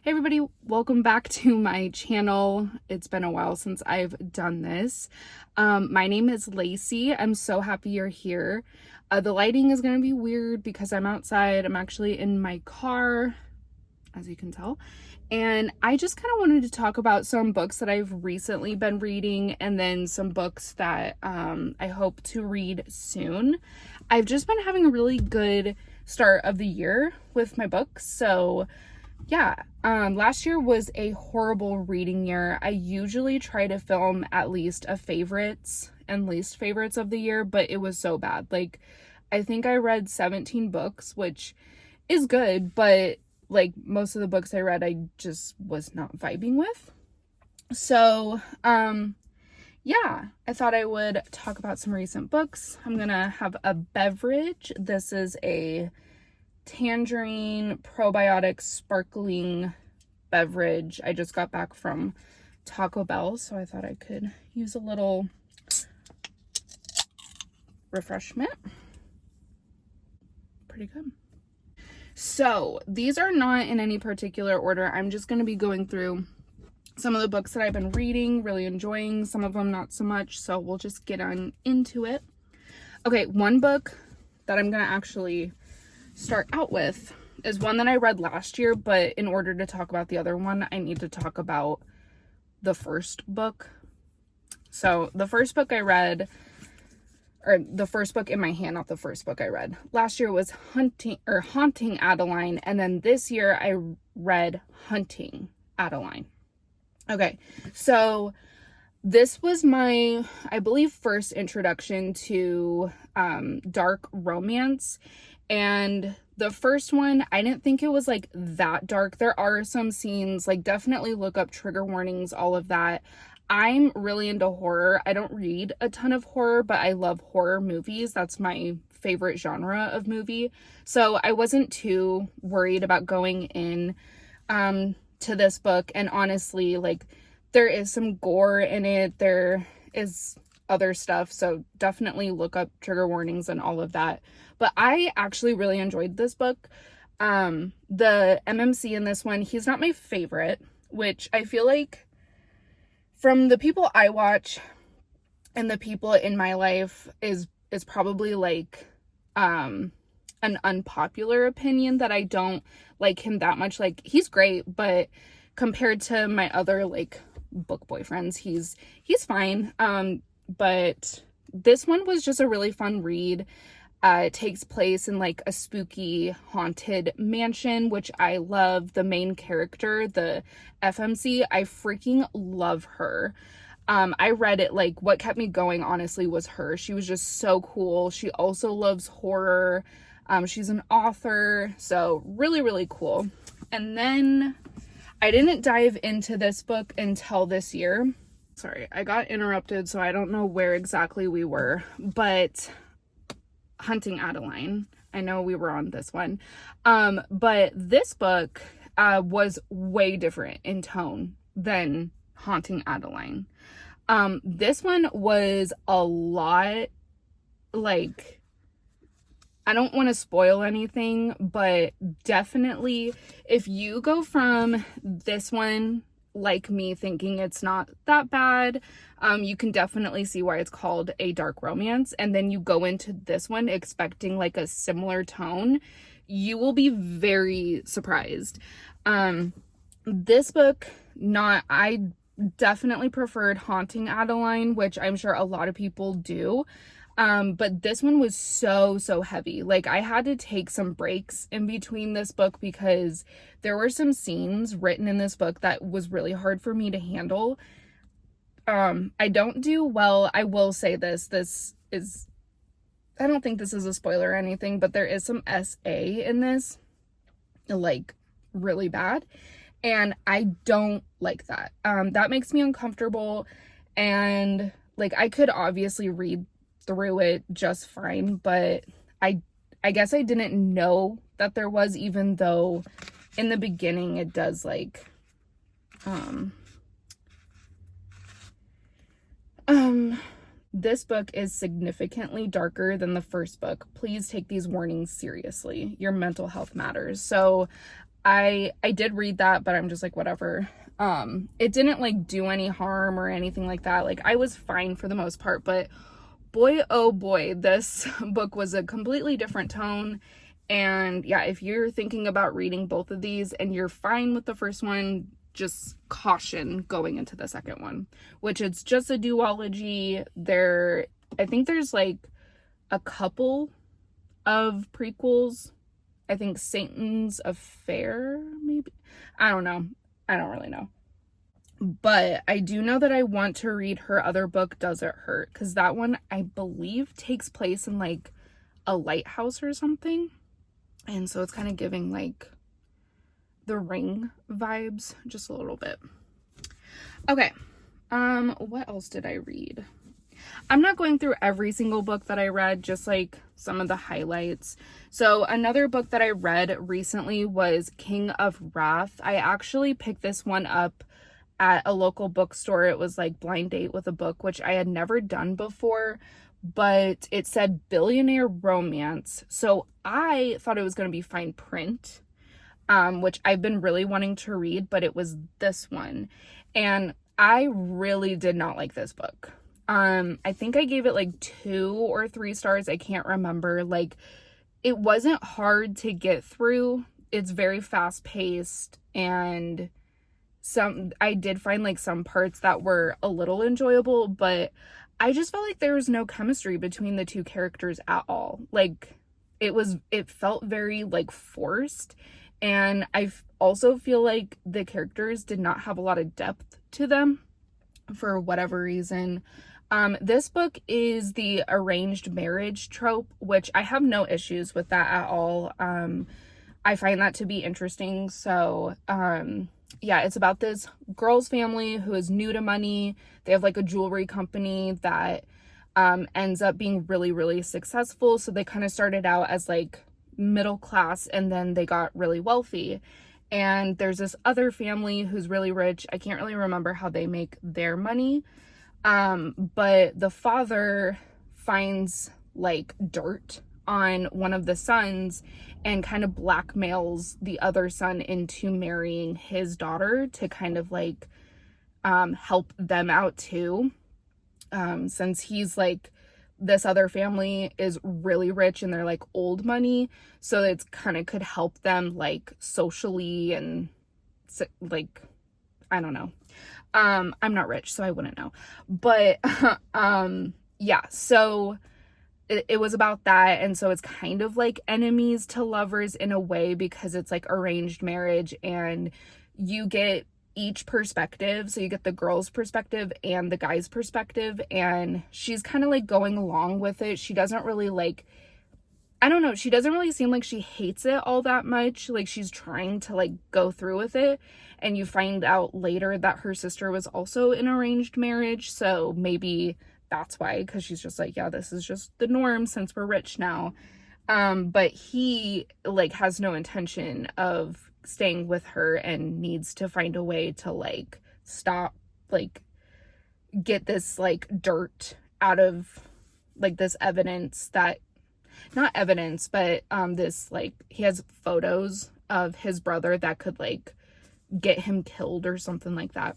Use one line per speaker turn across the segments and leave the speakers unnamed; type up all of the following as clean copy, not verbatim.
Hey everybody, welcome back to my channel. It's been a while since I've done this. My name is Lacey. I'm so happy you're here. The lighting is going to be weird because I'm outside. I'm actually in my car, as you can tell. And I just kind of wanted to talk about some books that I've recently been reading and then some books that I hope to read soon. I've just been having a really good start of the year with my books. So yeah, last year was a horrible reading year. I usually try to film at least a favorites and least favorites of the year, but it was so bad. Like, I think I read 17 books, which is good, but like most of the books I read, I just was not vibing with. So, yeah, I thought I would talk about some recent books. I'm gonna have a beverage. This is a tangerine probiotic sparkling beverage. I just got back from Taco Bell, so I thought I could use a little refreshment. Pretty good. So these are not in any particular order. I'm just going to be going through some of the books that I've been reading, really enjoying, some of them not so much, so we'll just get on into it. Okay, one book that I'm going to actually start out with is one that I read last year, but in order to talk about the other one, I need to talk about the first book. So the first book I read, or the first book in my hand, not the first book I read last year, was Haunting Adeline, and then this year I read Hunting Adeline. Okay, so this was my, I believe, first introduction to dark romance. And the first one, I didn't think it was like that dark. There are some scenes, like definitely look up trigger warnings, all of that. I'm really into horror. I don't read a ton of horror, but I love horror movies. That's my favorite genre of movie. So I wasn't too worried about going in to this book. And honestly, like, there is some gore in it. There is other stuff, so definitely look up trigger warnings and all of that. But I actually really enjoyed this book. The MMC in this one, he's not my favorite, which I feel like from the people I watch and the people in my life is probably like an unpopular opinion that I don't like him that much. Like, he's great, but compared to my other like book boyfriends, he's fine. But this one was just a really fun read. It takes place in like a spooky haunted mansion, which I love. The main character, the FMC, I freaking love her. I read it, like, what kept me going honestly was her. She was just so cool. She also loves horror. She's an author, so really, really cool. And then I didn't dive into this book until this year. Sorry, I got interrupted, so I don't know where exactly we were, but Hunting Adeline, I know we were on this one. But this book was way different in tone than Haunting Adeline. This one was a lot, like, I don't want to spoil anything, but definitely if you go from this one, like me, thinking it's not that bad, you can definitely see why it's called a dark romance, and then you go into this one expecting like a similar tone, you will be very surprised. This book, I definitely preferred Haunting Adeline, which I'm sure a lot of people do. But this one was so heavy. Like, I had to take some breaks in between this book because there were some scenes written in this book that was really hard for me to handle. I don't do well. I will say this is, I don't think this is a spoiler or anything, but there is some SA in this, like, really bad. And I don't like that. That makes me uncomfortable. And like, I could obviously read through it just fine, but I guess I didn't know that there was, even though in the beginning it does, like, this book is significantly darker than the first book. Please take these warnings seriously. Your mental health matters. So I did read that, but I'm just like, whatever. It didn't like do any harm or anything like that. Like, I was fine for the most part, but boy, oh boy, this book was a completely different tone. And yeah, if you're thinking about reading both of these and you're fine with the first one, just caution going into the second one, which it's just a duology. I think there's like a couple of prequels. I think Satan's Affair, maybe. I don't know. I don't really know. But I do know that I want to read her other book, Does It Hurt? Because that one, I believe, takes place in like a lighthouse or something. And so it's kind of giving like The Ring vibes just a little bit. Okay. What else did I read? I'm not going through every single book that I read, just like some of the highlights. So another book that I read recently was King of Wrath. I actually picked this one up at a local bookstore. It was like blind date with a book, which I had never done before, but it said billionaire romance. So I thought it was going to be fine print, which I've been really wanting to read, but it was this one. And I really did not like this book. I think I gave it like 2 or 3 stars. I can't remember. Like, it wasn't hard to get through. It's very fast paced, and I did find like some parts that were a little enjoyable, but I just felt like there was no chemistry between the two characters at all. Like, it felt very like forced, and I also feel like the characters did not have a lot of depth to them for whatever reason. This book is the arranged marriage trope, which I have no issues with that at all. I find that to be interesting. So, yeah, it's about this girl's family who is new to money. They have like a jewelry company that ends up being really, really successful. So they kind of started out as like middle class, and then they got really wealthy. And there's this other family who's really rich. I can't really remember how they make their money. But the father finds like dirt on one of the sons and kind of blackmails the other son into marrying his daughter to kind of like help them out too. Since he's like, this other family is really rich and they're like old money, so it's kind of could help them like socially and like, I don't know. I'm not rich, so I wouldn't know. But yeah, so it was about that. And so it's kind of like enemies to lovers in a way, because it's like arranged marriage and you get each perspective. So you get the girl's perspective and the guy's perspective, and she's kind of like going along with it. She doesn't really like, I don't know, she doesn't really seem like she hates it all that much. Like, she's trying to like go through with it. And you find out later that her sister was also in arranged marriage. So maybe that's why, because she's just like, yeah, this is just the norm since we're rich now. But he like has no intention of staying with her and needs to find a way to like stop, like get this like dirt out of like this evidence that, not evidence, but this like, he has photos of his brother that could like get him killed or something like that.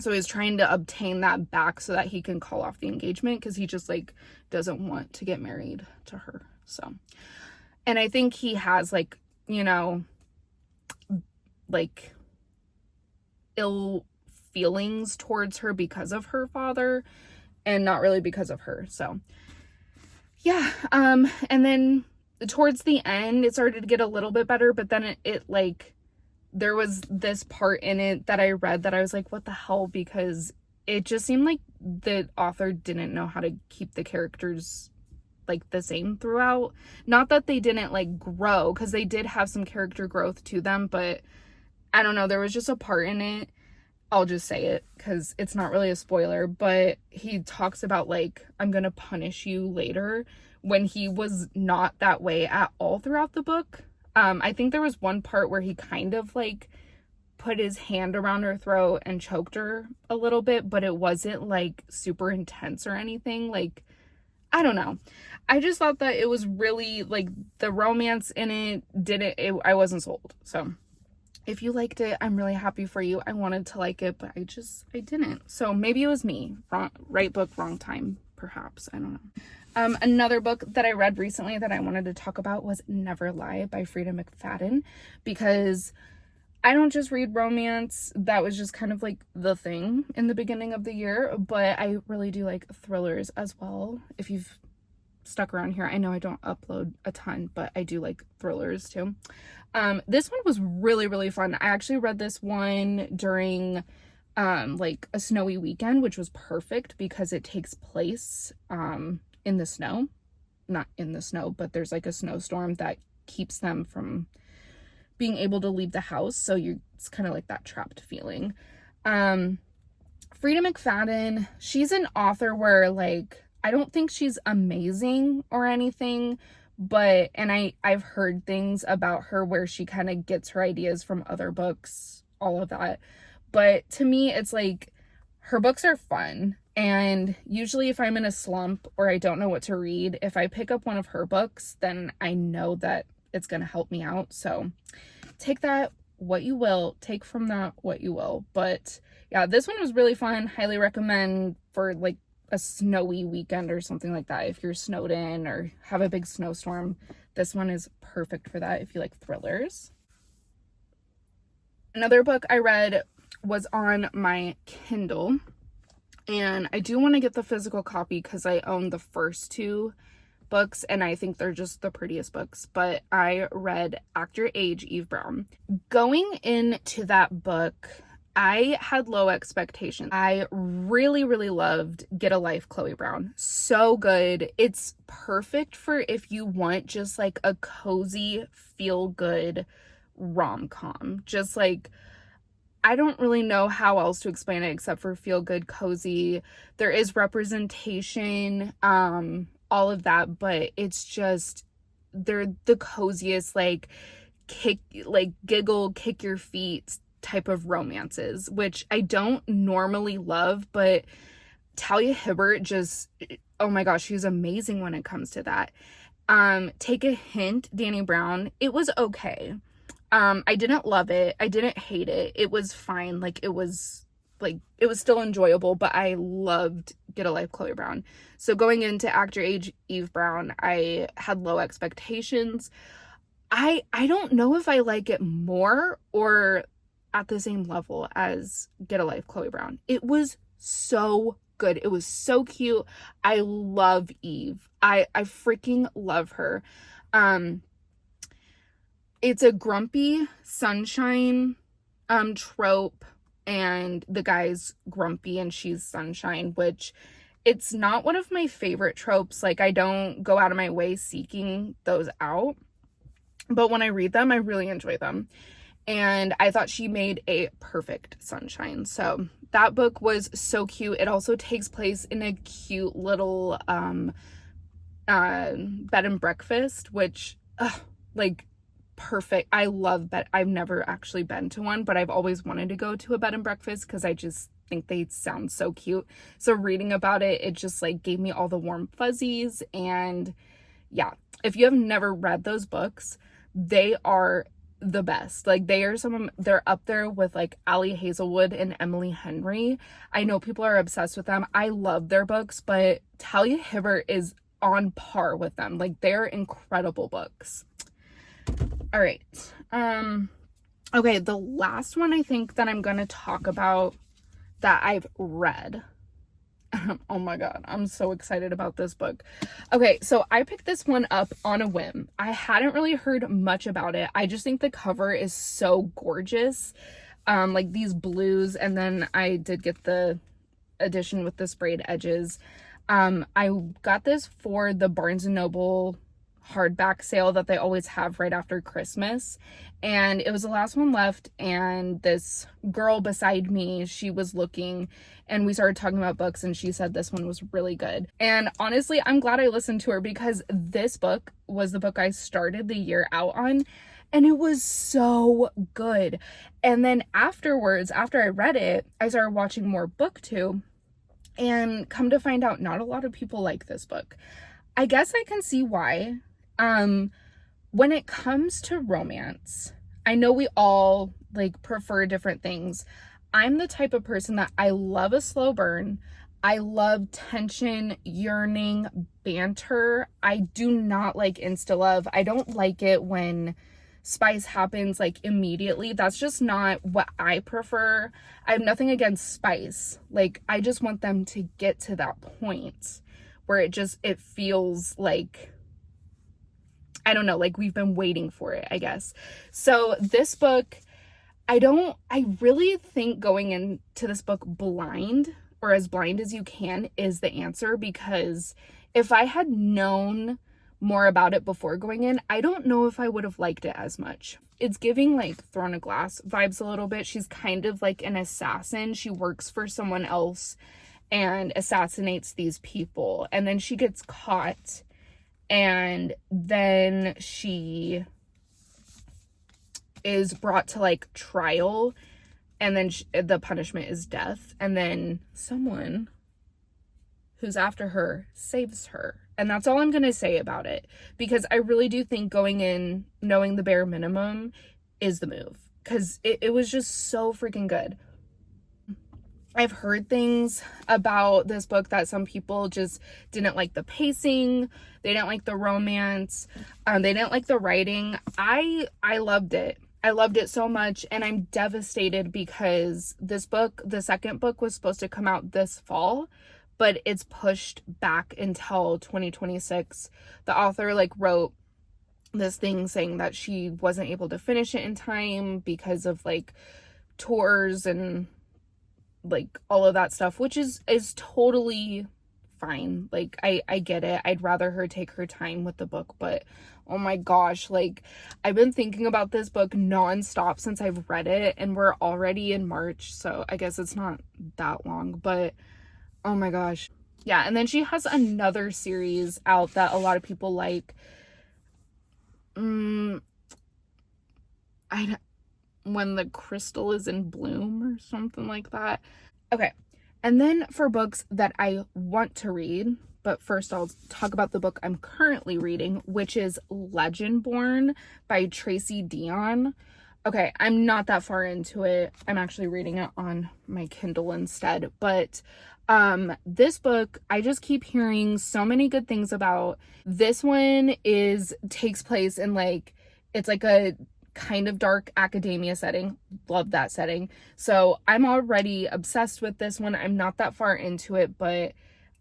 So he's trying to obtain that back so that he can call off the engagement, because he just like doesn't want to get married to her. So, and I think he has like, you know, like ill feelings towards her because of her father and not really because of her. So yeah, and then towards the end it started to get a little bit better, but then it like, there was this part in it that I read that I was like, what the hell? Because it just seemed like the author didn't know how to keep the characters like the same throughout. Not that they didn't like grow, because they did have some character growth to them, but I don't know, there was just a part in it, I'll just say it because it's not really a spoiler, but he talks about like, I'm gonna punish you later, when he was not that way at all throughout the book. I think there was one part where he kind of like put his hand around her throat and choked her a little bit, but it wasn't like super intense or anything. Like, I don't know. I just thought that it was really like, the romance in it I wasn't sold. So If you liked it, I'm really happy for you. I wanted to like it, but I didn't. So maybe it was me. Right book, wrong time, perhaps. I don't know. Another book that I read recently that I wanted to talk about was Never Lie by Frida McFadden, because I don't just read romance. That was just kind of like the thing in the beginning of the year, but I really do like thrillers as well. If you've stuck around here, I know I don't upload a ton, but I do like thrillers too. This one was really, really fun. I actually read this one during like a snowy weekend, which was perfect because it takes place in the snow. Not in the snow, but there's like a snowstorm that keeps them from being able to leave the house, so it's kind of like that trapped feeling. Frida McFadden, she's an author where, like, I don't think she's amazing or anything, but, and I've heard things about her where she kind of gets her ideas from other books, all of that, but to me, it's like, her books are fun, and usually if I'm in a slump or I don't know what to read, if I pick up one of her books, then I know that it's gonna help me out. So take that what you will, take from that what you will. But yeah, this one was really fun. Highly recommend for like a snowy weekend or something like that. If you're snowed in or have a big snowstorm, this one is perfect for that if you like thrillers. Another book I read was on my Kindle, and I do want to get the physical copy because I own the first two books and I think they're just the prettiest books, but I read Act Your Age, Eve Brown. Going into that book, I had low expectations. I really, really loved Get a Life, Chloe Brown. So good. It's perfect for if you want just like a cozy, feel-good rom-com. Just like, I don't really know how else to explain it except for feel-good, cozy. There is representation, all of that, but it's just, they're the coziest, like giggle, kick your feet type of romances, which I don't normally love, but Talia Hibbert just, oh my gosh, she's amazing when it comes to that. Take a Hint, Dani Brown, it was okay. I didn't love it. I didn't hate it. It was fine. Like, it was still enjoyable, but I loved Get a Life, Chloe Brown. So going into Act Your Age, Eve Brown, I had low expectations. I don't know if I like it more or at the same level as Get a Life, Chloe Brown. It was so good. It was so cute. I love Eve. I freaking love her. It's a grumpy sunshine trope, and the guy's grumpy and she's sunshine, which it's not one of my favorite tropes. Like, I don't go out of my way seeking those out, but when I read them, I really enjoy them. And I thought she made a perfect sunshine. So that book was so cute. It also takes place in a cute little bed and breakfast, which like, perfect. I love bed. I've never actually been to one, but I've always wanted to go to a bed and breakfast because I just think they sound so cute. So reading about it, it just like gave me all the warm fuzzies. And yeah, if you have never read those books, they are the best. Like, they're up there with like Ali Hazelwood and Emily Henry. I know people are obsessed with them. I love their books, but Talia Hibbert is on par with them. Like, they're incredible books. All right. Okay, the last one I think that I'm going to talk about that I've read. Oh my God, I'm so excited about this book. Okay, so I picked this one up on a whim. I hadn't really heard much about it. I just think the cover is so gorgeous. Like these blues, and then I did get the edition with the sprayed edges. I got this for the Barnes & Noble hardback sale that they always have right after Christmas, and it was the last one left, and this girl beside me, she was looking and we started talking about books and she said this one was really good. And honestly, I'm glad I listened to her because this book was the book I started the year out on, and it was so good. And then afterwards, after I read it, I started watching more BookTube, and come to find out not a lot of people like this book. I guess I can see why. When it comes to romance, I know we all like prefer different things. I'm the type of person that I love a slow burn. I love tension, yearning, banter. I do not like insta love. I don't like it when spice happens like immediately. That's just not what I prefer. I have nothing against spice. Like, I just want them to get to that point where it feels like, I don't know, like we've been waiting for it, I guess. So this book, I really think going into this book blind, or as blind as you can, is the answer, because if I had known more about it before going in, I don't know if I would have liked it as much. It's giving like Throne of Glass vibes a little bit. She's kind of like an assassin. She works for someone else and assassinates these people, and then she gets caught, and then she is brought to like trial, and then the punishment is death, and then someone who's after her saves her. And that's all I'm going to say about it, because I really do think going in knowing the bare minimum is the move, because it was just so freaking good. I've heard things about this book that some people just didn't like the pacing, they didn't like the romance, they didn't like the writing. I loved it. I loved it so much, and I'm devastated because this book, the second book, was supposed to come out this fall, but it's pushed back until 2026. The author like wrote this thing saying that she wasn't able to finish it in time because of like tours and like all of that stuff, which is totally fine. Like, I get it. I'd rather her take her time with the book, but oh my gosh, like, I've been thinking about this book nonstop since I've read it, and we're already in March, so I guess it's not that long, but oh my gosh. Yeah, and then she has another series out that a lot of people like. When the Crystal is in Bloom or something like that. Okay, and then for books that I want to read, but first I'll talk about the book I'm currently reading, which is Legendborn by Tracy Deonn. Okay, I'm not that far into it. I'm actually reading it on my Kindle instead, but this book I just keep hearing so many good things about. This one takes place in like, it's like a kind of dark academia setting. Love that setting. So I'm already obsessed with this one. I'm not that far into it, but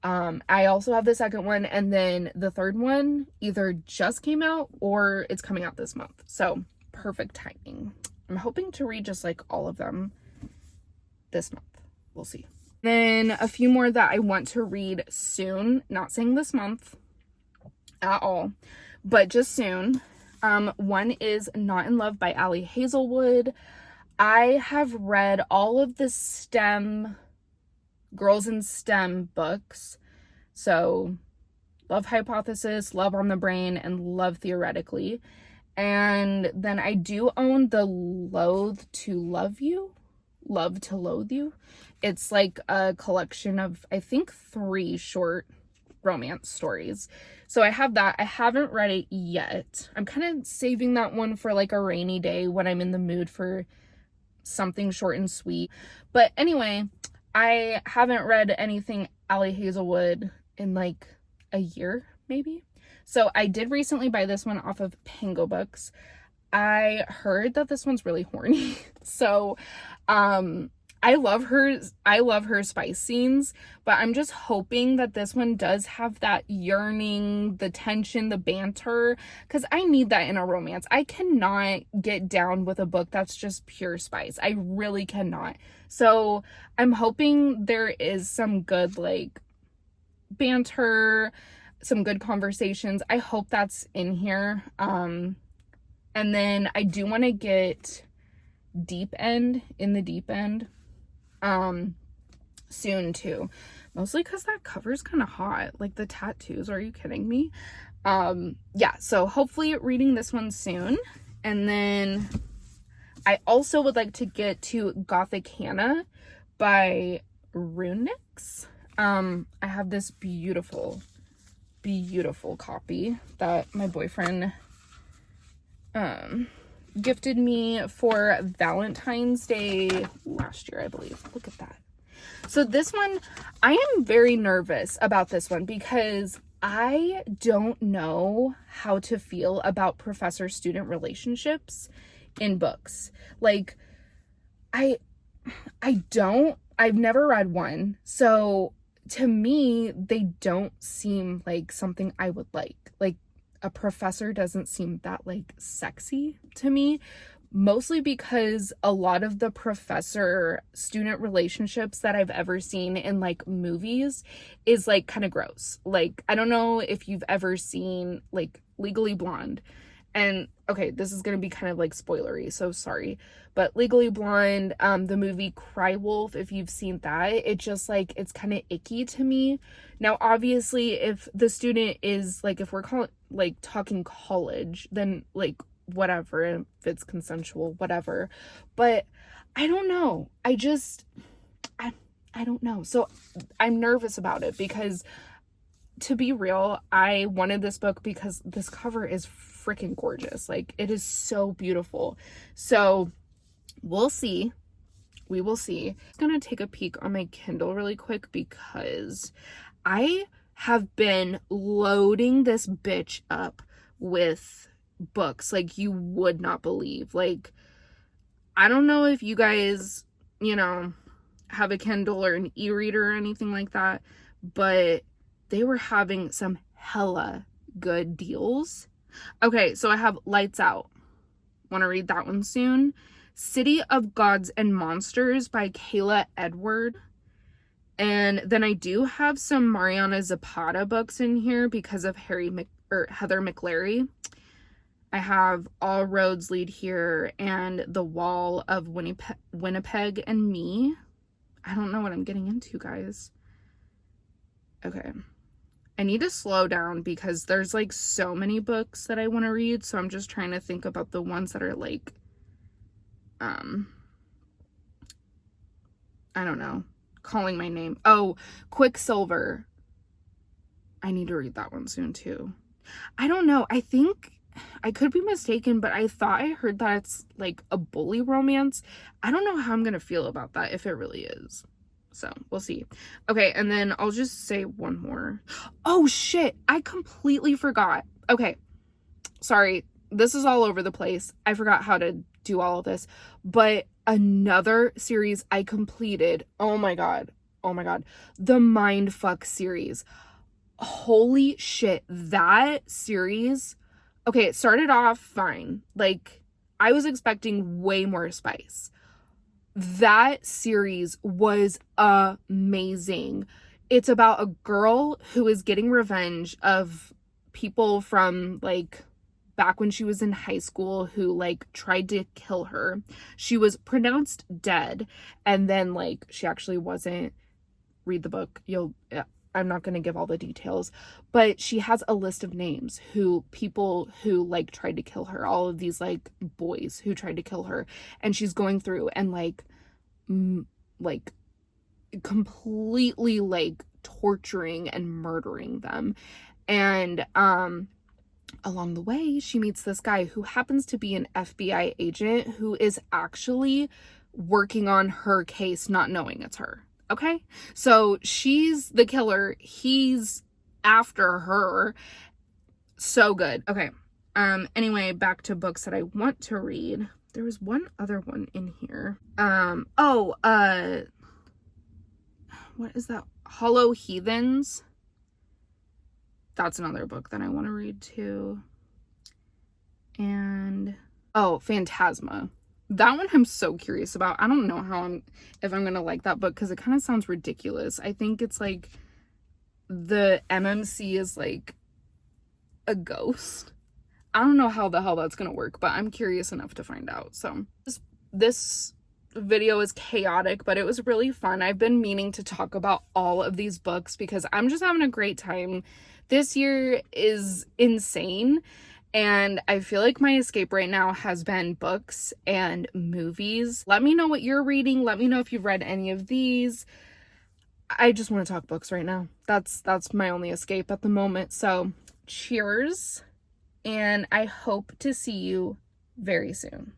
I also have the second one, and then the third one either just came out or it's coming out this month. So perfect timing. I'm hoping to read just like all of them this month. We'll see. Then a few more that I want to read soon, not saying this month at all, but just soon. One is Not in Love by Ali Hazelwood. I have read all of the STEM, Girls in STEM books. So Love Hypothesis, Love on the Brain, and Love Theoretically. And then I do own the Loathe to Love You, Love to Loathe You. It's like a collection of, I think, 3 short romance stories. So I have that. I haven't read it yet. I'm kind of saving that one for like a rainy day when I'm in the mood for something short and sweet. But anyway, I haven't read anything Ali Hazelwood in like a year, maybe. So I did recently buy this one off of Pango Books. I heard that this one's really horny. So, I love her spice scenes, but I'm just hoping that this one does have that yearning, the tension, the banter, because I need that in a romance. I cannot get down with a book that's just pure spice. I really cannot. So I'm hoping there is some good like banter, some good conversations. I hope that's in here. And then I do want to get In the Deep End soon too, mostly because that cover's kind of hot, like the tattoos. Are you kidding me? Yeah, so hopefully reading this one soon. And then I also would like to get to Gothic Hannah by Runix. I have this beautiful copy that my boyfriend gifted me for Valentine's Day last year, I believe. Look at that. So this one, I am very nervous about this one because I don't know how to feel about professor-student relationships in books. Like, I've never read one. So to me, they don't seem like something I would like. Like, a professor doesn't seem that like sexy to me, mostly because a lot of the professor student relationships that I've ever seen in like movies is like kind of gross. Like, I don't know if you've ever seen like Legally Blonde. And okay, this is going to be kind of like spoilery, so sorry. But Legally Blonde, the movie Cry Wolf, if you've seen that, it just like, it's kind of icky to me. Now, obviously, if the student is like, if we're talking college, then like whatever, if it's consensual, whatever. But I don't know. I don't know. So I'm nervous about it because, to be real, I wanted this book because this cover is freaking gorgeous. Like, it is so beautiful. So we'll see. We will see. I'm gonna take a peek on my Kindle really quick because I have been loading this bitch up with books like you would not believe. Like, I don't know if you guys, you know, have a Kindle or an e-reader or anything like that, but they were having some hella good deals. Okay, so I have Lights Out. Want to read that one soon. City of Gods and Monsters by Kayla Edward. And then I do have some Mariana Zapata books in here because of Heather McLary. I have All Roads Lead Here and The Wall of Winnipeg and Me. I don't know what I'm getting into, guys. Okay. I need to slow down because there's like so many books that I want to read. So I'm just trying to think about the ones that are like, I don't know, calling my name. Oh, Quicksilver. I need to read that one soon too. I don't know. I think I could be mistaken, but I thought I heard that it's like a bully romance. I don't know how I'm going to feel about that if it really is. So we'll see. Okay, and then I'll just say one more. Oh shit, I completely forgot. Okay, sorry, this is all over the place. I forgot how to do all of this, but another series I completed. Oh my god, the Mindfuck series. Holy shit, that series. Okay, it started off fine. Like, I was expecting way more spice. That series was amazing. It's about a girl who is getting revenge of people from like back when she was in high school who like tried to kill her. She was pronounced dead, and then like she actually wasn't. Read the book. I'm not going to give all the details, but she has a list of names people who like tried to kill her, all of these like boys who tried to kill her, and she's going through and like completely like torturing and murdering them. And along the way, she meets this guy who happens to be an FBI agent who is actually working on her case, not knowing it's her. Okay, so she's the killer, he's after her. So good. Okay, anyway, back to books that I want to read. There was one other one in here. What is that? Hollow Heathens. That's another book that I want to read too. And Phantasma. That one I'm so curious about. I don't know if I'm gonna like that book because it kind of sounds ridiculous. I think it's like the MMC is like a ghost. I don't know how the hell that's gonna work, but I'm curious enough to find out. So this video is chaotic, but it was really fun. I've been meaning to talk about all of these books because I'm just having a great time. This year is insane. And I feel like my escape right now has been books and movies. Let me know what you're reading. Let me know if you've read any of these. I just want to talk books right now. That's my only escape at the moment. So cheers. And I hope to see you very soon.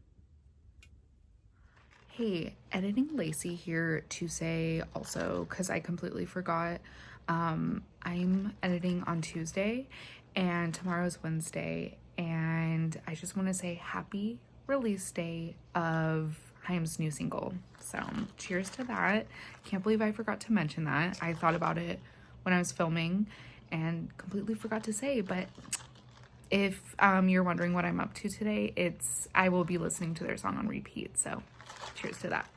Hey, Editing Lacey here to say also, because I completely forgot, I'm editing on Tuesday and tomorrow's Wednesday, and I just want to say happy release day of Haim's new single. So cheers to that. Can't believe I forgot to mention that. I thought about it when I was filming and completely forgot to say, but if you're wondering what I'm up to today, I will be listening to their song on repeat. So cheers to that.